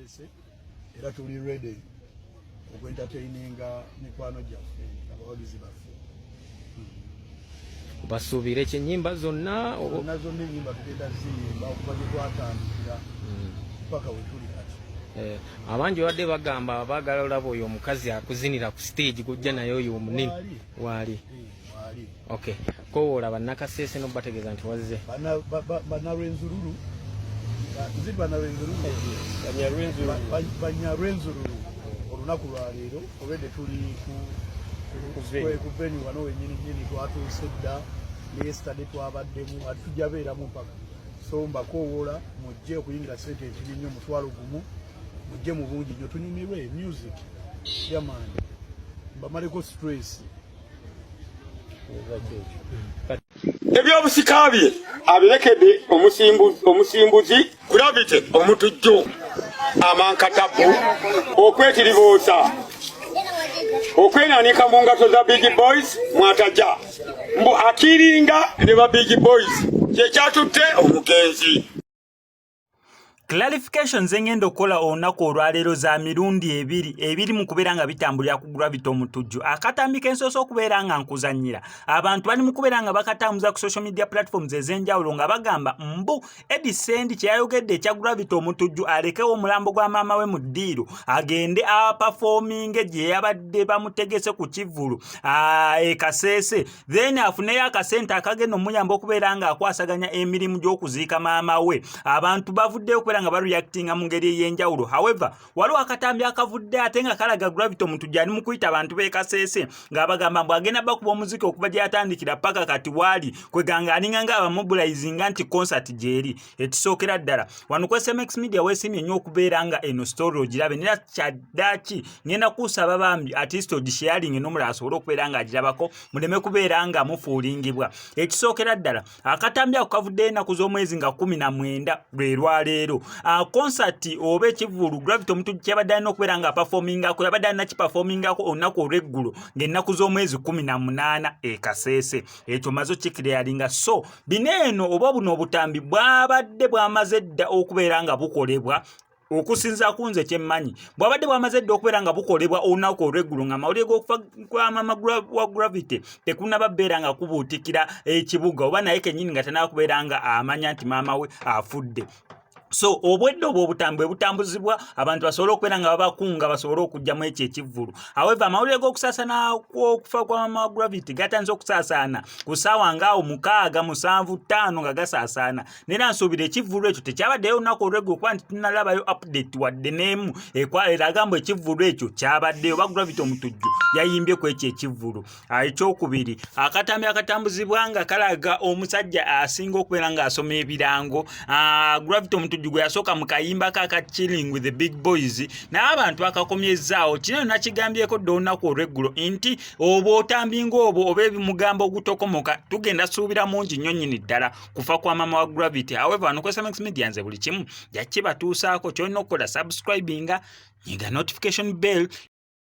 Kasese era tuli ready okwentertaininga mikwano gyaffe abawagizi baffe. Basuubira ekyenyimba zonna nazo n'ennyimba tugenda ziyimba okuva gye twatandikira paka we tuli kati. Abangi wadde bagamba baagala olaba oyo omukazi akuzinira ku stage gujja naye oyo omunene waali. Okay, ko olaba Nakasese no bategeeza nti wazze Bannarwenzururu Bannarwenzururu olunaku lwa leero obedde tuli ku venue wano wennyini twatuuse dda ne yesterday twabaddemu ati tujja beeramu mpaka so mbakowoola mujje okuyingira sente ekiri nnyo mutwalo gumu mujje mu bungi nnyo tunyumirwe music yamaani mbamaleko stress. Ebyobusika bye abirekedde omusimbuzi Gravity omutujjo amankatabu okwetiribuusa okwenanika mu ngato za Big Boys mwataja mbu akiringa ne ba Big Boys kyekyatutte omugenzi. Clarifications engendo kola onako olwaleero za mirundi ebiri mu kubeera nga bitambulira ku Gravity omutujju. Akatambi kensoso okubeera nga nkuzanyira abantu bali mu kubeera nga bakatambuza ku social media platforms ez'enjawulo nga bagamba mbu Edisend kyayogedde ekya Gravity omutujju alekewo omulambo gwa maama we mu ddiiro agende performing gye yabadde bamutegese ku Kivulu Kasese then afuneyo akasente akagenda omuyamba okubeera nga akwasaganya emirimu gy'okuziika maama we. Abantu bavuddeyo nga bareactinga mu ngeri ey'enjawulo. However, waliwo akatambi akavudde ate nga kalaga Gravity omutujju ali mu kuyita abantu b'e Kasese ng'abagamba mbu agenda bakuba omuziki okuva gye yatandikira paka kati waali kweganga alinga nga abamobilizinga nti concert gyeri. Ekisookera ddala wano ku SMX Media weesimye nnyo okubeera nga eno story ogirabe nera kyaddaaki ngenda kusaba bambi artist ogisharing n'omulala asobole okubeera nga agirabako muleme kubeera nga mufuulingibwa. Ekisookera ddala akatambi ako kavudde ennaku z'omwezi nga 19 lwe lwaleero. Concert oba Kivulu Gravity omutujju kyabadde alina okubeera nga performingako yabadde alina kiperformingako olunaku olw'eggulo ng'ennaku z'omwezi 18 e Kasese. Ekyo mazo kikiralinga so bino eno oba buno obutambi bwabadde bwamaze dda okubeera nga bukolebwa okusinza kunze kyemmanyi bwabadde bwamaze dda okubeera nga bukolebwa olunaku olw'eggulu nga mawulire g'okufa kwa maama wa Gravity tekunaba beera nga kubuutikira ekibuga oba naye kennyini nga tanaakubeera nga amanya nti maama we afudde. So obwedde obwo obutambwe butambuzibwa abantu basobole okubeera nga babakunga basobole okujjamu ekyo Ekivulu. However, amawulire g'okusaasana kw'okufa kwa maama Gravity gatanze okusaasaana ku ssaawa ng'awo 6-7-5 nga gasaasaana. Nera nsuubira Ekivulu ekyo tekyabaddeyo olunaku olw'eggulu kuba nti tunalabayo update wadde n'emu eraga mbu Ekivulu ekyo kyabaddeyo oba Gravity omutujju yayimbye ku ekyo Ekivulu. Ekyokubiri akatambi akatambuzibwa nga kalaga omusajja asinga okubeera ng'asoma ebirango Gravity omutujju gwe yasooka mu kayimba ka Chilling with the Big Boys naye abantu bakakomyezzaawo kino nakigambyeko dda olunaku olw'eggulo nti oba otambi ng'obwo oba ebimugambo ogutokomoka tugenda suubira mungi nnyo nnyini ddala kufa kwa maama wa Gravity. However, wano ku SMX Media nze buli kimu jakibatuusaako kyolina okukola subscribinga nyiga notification bell